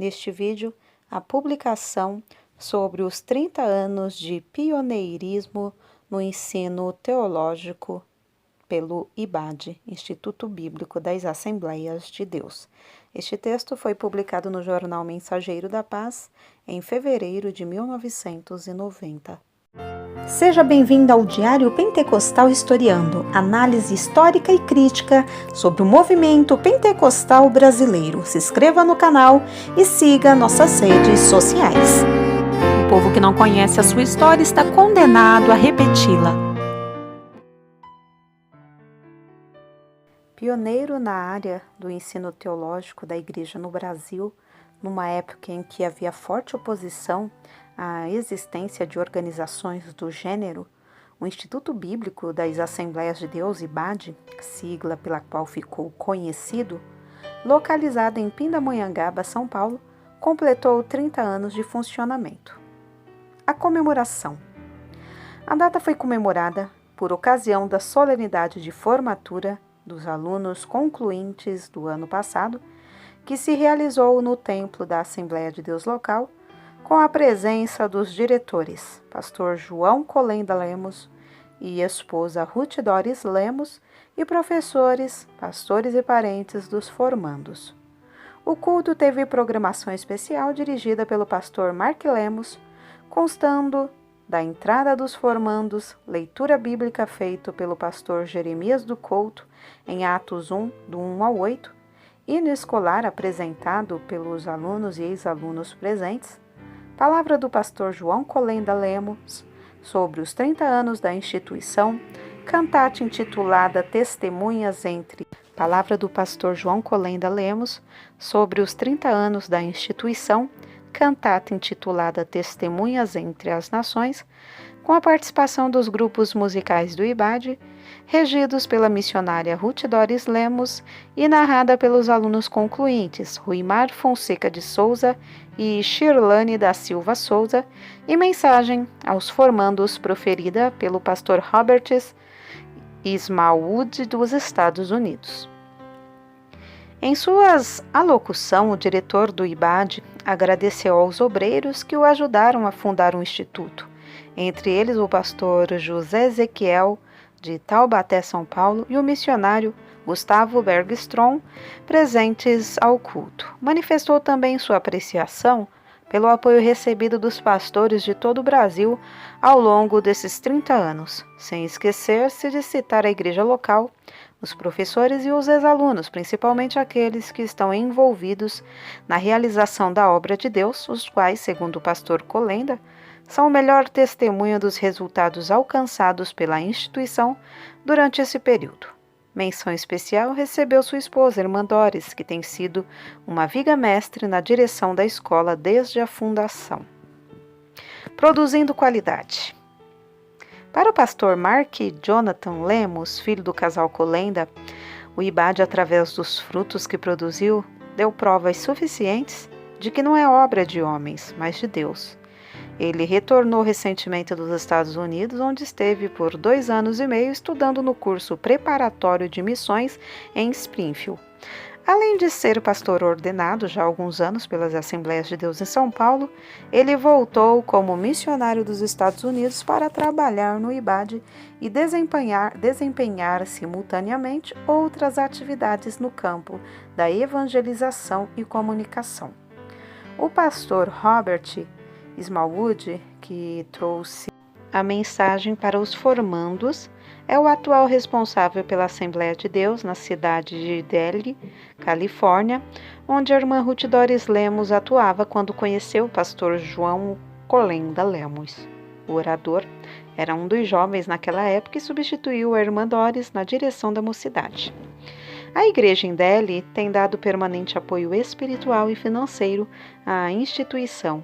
neste vídeo a publicação sobre os 30 anos de pioneirismo no ensino teológico pelo IBAD, Instituto Bíblico das Assembleias de Deus. Este texto foi publicado no Jornal Mensageiro da Paz em fevereiro de 1990. Seja bem-vindo ao Diário Pentecostal Historiando, análise histórica e crítica sobre o movimento pentecostal brasileiro. Se inscreva no canal e siga nossas redes sociais. O povo que não conhece a sua história está condenado a repeti-la. Pioneiro na área do ensino teológico da Igreja no Brasil, numa época em que havia forte oposição à existência de organizações do gênero, o Instituto Bíblico das Assembleias de Deus, IBAD, sigla pela qual ficou conhecido, localizado em Pindamonhangaba, São Paulo, completou 30 anos de funcionamento. A comemoração. A data foi comemorada por ocasião da solenidade de formatura dos alunos concluintes do ano passado, que se realizou no Templo da Assembleia de Deus local, com a presença dos diretores, pastor João Colenda Lemos e esposa Ruth Doris Lemos, e professores, pastores e parentes dos formandos. O culto teve programação especial dirigida pelo pastor Mark Lemos, constando da entrada dos formandos, leitura bíblica feita pelo pastor Jeremias do Couto, em Atos 1, do 1 ao 8, hino escolar apresentado pelos alunos e ex-alunos presentes, palavra do pastor João Colenda Lemos sobre os 30 anos da instituição, cantate intitulada Testemunhas entre. Palavra do pastor João Colenda Lemos sobre os 30 anos da instituição, cantata intitulada Testemunhas entre as Nações, com a participação dos grupos musicais do IBAD, regidos pela missionária Ruth Doris Lemos e narrada pelos alunos concluintes Ruimar Fonseca de Souza e Shirlane da Silva Souza, e mensagem aos formandos proferida pelo pastor Robert Ismaud dos Estados Unidos. Em suas alocução, o diretor do IBAD agradeceu aos obreiros que o ajudaram a fundar o instituto, entre eles o pastor José Ezequiel, de Taubaté, São Paulo, e o missionário Gustavo Bergstrom, presentes ao culto. Manifestou também sua apreciação pelo apoio recebido dos pastores de todo o Brasil ao longo desses 30 anos, sem esquecer-se de citar a igreja local, os professores e os ex-alunos, principalmente aqueles que estão envolvidos na realização da obra de Deus, os quais, segundo o pastor Colenda, são o melhor testemunho dos resultados alcançados pela instituição durante esse período. Menção especial recebeu sua esposa, Irmã Doris, que tem sido uma viga-mestre na direção da escola desde a fundação. Produzindo qualidade. Para o pastor Mark Jonathan Lemos, filho do casal Colenda, o IBAD, através dos frutos que produziu, deu provas suficientes de que não é obra de homens, mas de Deus. Ele retornou recentemente dos Estados Unidos, onde esteve por 2 anos e meio estudando no curso preparatório de missões em Springfield. Além de ser pastor ordenado já há alguns anos pelas Assembleias de Deus em São Paulo, ele voltou como missionário dos Estados Unidos para trabalhar no IBAD e desempenhar simultaneamente outras atividades no campo da evangelização e comunicação. O pastor Robert Ismaud, que trouxe a mensagem para os formandos, é o atual responsável pela Assembleia de Deus na cidade de Delhi, Califórnia, onde a irmã Ruth Doris Lemos atuava quando conheceu o pastor João Colenda Lemos. O orador era um dos jovens naquela época e substituiu a irmã Doris na direção da mocidade. A igreja em Delhi tem dado permanente apoio espiritual e financeiro à instituição.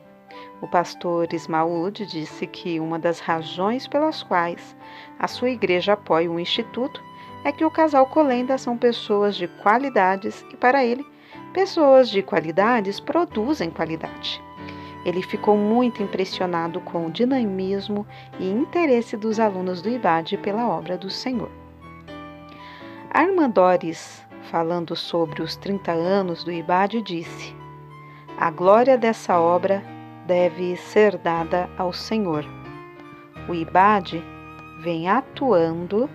O pastor Ismaud disse que uma das razões pelas quais a sua igreja apoia o instituto é que o casal Colenda são pessoas de qualidades e, para ele, pessoas de qualidades produzem qualidade. Ele ficou muito impressionado com o dinamismo e interesse dos alunos do IBAD pela obra do Senhor. A irmã Doris, falando sobre os 30 anos do IBAD, disse: A glória dessa obra deve ser dada ao Senhor. O IBAD vem atuando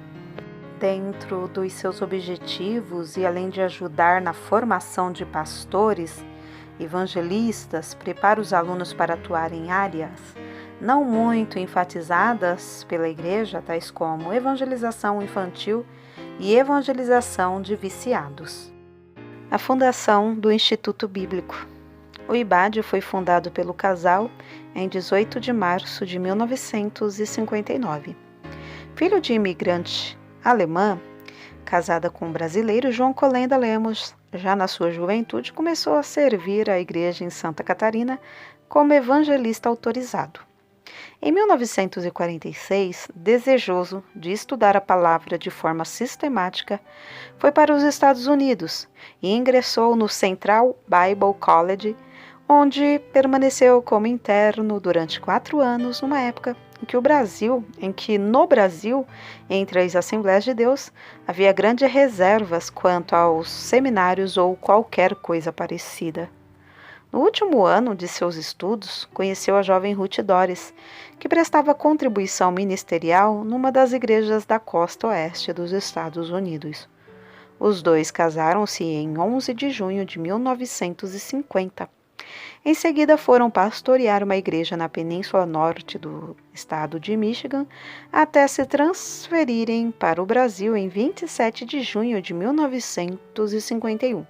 dentro dos seus objetivos e, além de ajudar na formação de pastores, evangelistas, prepara os alunos para atuar em áreas não muito enfatizadas pela igreja, tais como evangelização infantil e evangelização de viciados. A fundação do Instituto Bíblico. O IBAD foi fundado pelo casal em 18 de março de 1959. Filho de imigrante alemã, casada com um brasileiro, João Colenda Lemos, já na sua juventude, começou a servir a igreja em Santa Catarina como evangelista autorizado. Em 1946, desejoso de estudar a palavra de forma sistemática, foi para os Estados Unidos e ingressou no Central Bible College, onde permaneceu como interno durante 4 anos, numa época em que no Brasil, entre as Assembleias de Deus, havia grandes reservas quanto aos seminários ou qualquer coisa parecida. No último ano de seus estudos, conheceu a jovem Ruth Doris, que prestava contribuição ministerial numa das igrejas da costa oeste dos Estados Unidos. Os dois casaram-se em 11 de junho de 1950. Em seguida, foram pastorear uma igreja na península norte do estado de Michigan, até se transferirem para o Brasil em 27 de junho de 1951.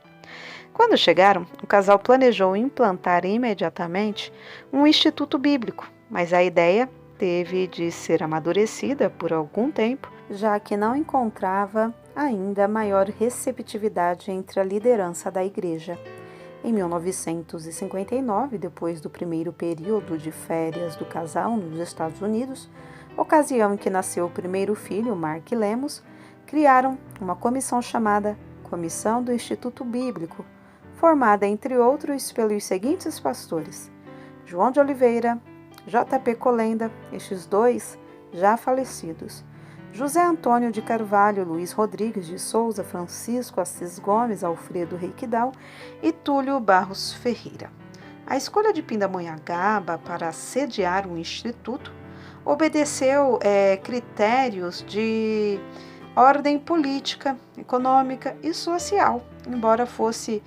Quando chegaram, o casal planejou implantar imediatamente um instituto bíblico, mas a ideia teve de ser amadurecida por algum tempo, já que não encontrava ainda maior receptividade entre a liderança da igreja. Em 1959, depois do primeiro período de férias do casal nos Estados Unidos, ocasião em que nasceu o primeiro filho, Mark Lemos, criaram uma comissão chamada Comissão do Instituto Bíblico, formada, entre outros, pelos seguintes pastores: João de Oliveira, J.P. Colenda, estes dois já falecidos, José Antônio de Carvalho, Luiz Rodrigues de Souza, Francisco Assis Gomes, Alfredo Reikdal e Túlio Barros Ferreira. A escolha de Pindamonhangaba para sediar o instituto obedeceu critérios de ordem política, econômica e social, embora fosse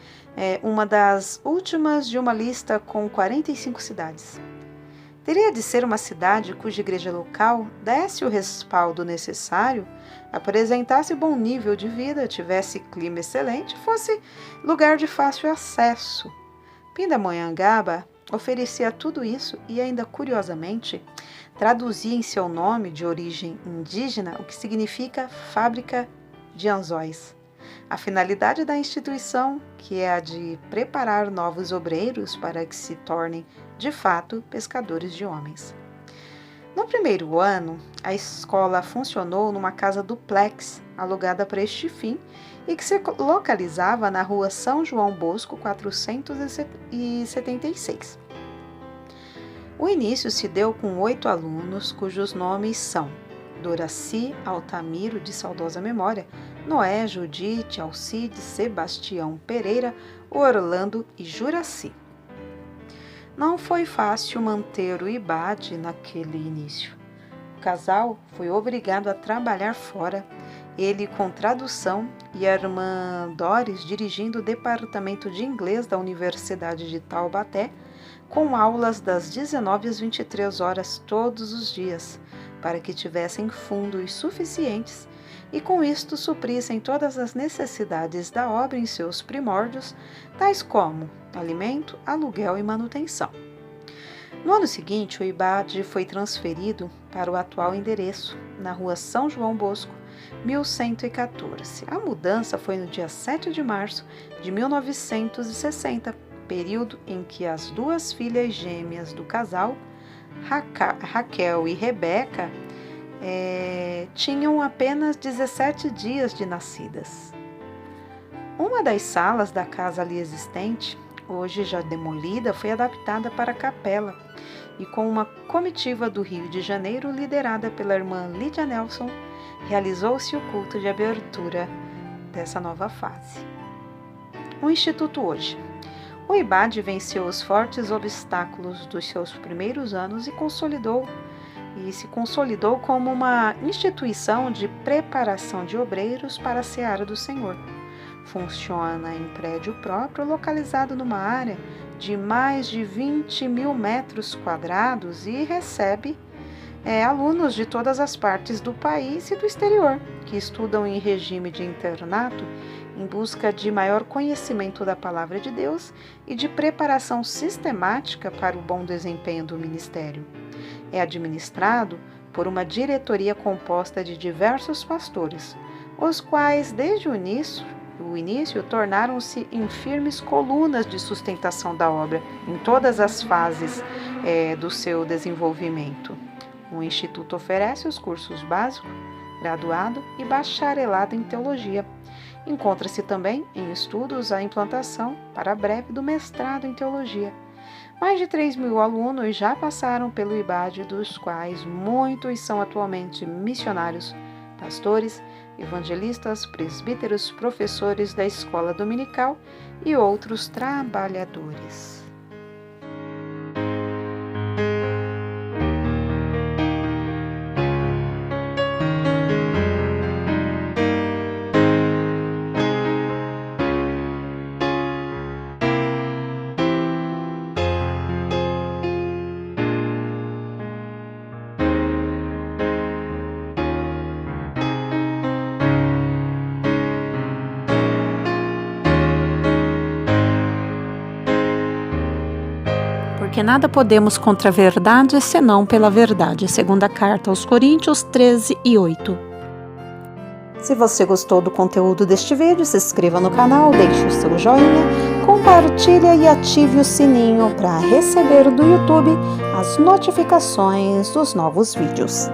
uma das últimas de uma lista com 45 cidades. Teria de ser uma cidade cuja igreja local desse o respaldo necessário, apresentasse bom nível de vida, tivesse clima excelente, fosse lugar de fácil acesso. Pindamonhangaba oferecia tudo isso e ainda, curiosamente, traduzia em seu nome de origem indígena o que significa fábrica de anzóis. A finalidade da instituição, que é a de preparar novos obreiros para que se tornem, de fato, pescadores de homens. No primeiro ano, a escola funcionou numa casa duplex, alugada para este fim, e que se localizava na rua São João Bosco, 476. O início se deu com 8 alunos, cujos nomes são Doraci Altamiro, de saudosa memória, Noé, Judite, Alcide, Sebastião Pereira, Orlando e Juraci. Não foi fácil manter o IBAD naquele início. O casal foi obrigado a trabalhar fora, ele com tradução e a irmã Doris dirigindo o departamento de inglês da Universidade de Taubaté, com aulas das 19 às 23 horas todos os dias, para que tivessem fundos suficientes e com isto suprissem todas as necessidades da obra em seus primórdios, tais como alimento, aluguel e manutenção. No ano seguinte, o IBAD foi transferido para o atual endereço, na rua São João Bosco, 1114. A mudança foi no dia 7 de março de 1960, período em que as 2 filhas gêmeas do casal, Raquel e Rebeca, tinham apenas 17 dias de nascidas. Uma das salas da casa ali existente, hoje já demolida, foi adaptada para a capela e, com uma comitiva do Rio de Janeiro, liderada pela irmã Lídia Nelson, realizou-se o culto de abertura dessa nova fase. O Instituto hoje. O IBAD venceu os fortes obstáculos dos seus primeiros anos e se consolidou como uma instituição de preparação de obreiros para a seara do Senhor. Funciona em prédio próprio, localizado numa área de mais de 20 mil metros quadrados e recebe alunos de todas as partes do país e do exterior, que estudam em regime de internato em busca de maior conhecimento da Palavra de Deus e de preparação sistemática para o bom desempenho do ministério. É administrado por uma diretoria composta de diversos pastores, os quais, desde o início tornaram-se em firmes colunas de sustentação da obra em todas as fases do seu desenvolvimento. O Instituto oferece os cursos básico, graduado e bacharelado em teologia. Encontra-se também em estudos a implantação para breve do mestrado em teologia. Mais de 3.000 alunos já passaram pelo IBAD, dos quais muitos são atualmente missionários, pastores, evangelistas, presbíteros, professores da escola dominical e outros trabalhadores. Porque nada podemos contra a verdade, senão pela verdade. Segunda carta aos Coríntios 13:8. Se você gostou do conteúdo deste vídeo, se inscreva no canal, deixe o seu joinha, compartilhe e ative o sininho para receber do YouTube as notificações dos novos vídeos.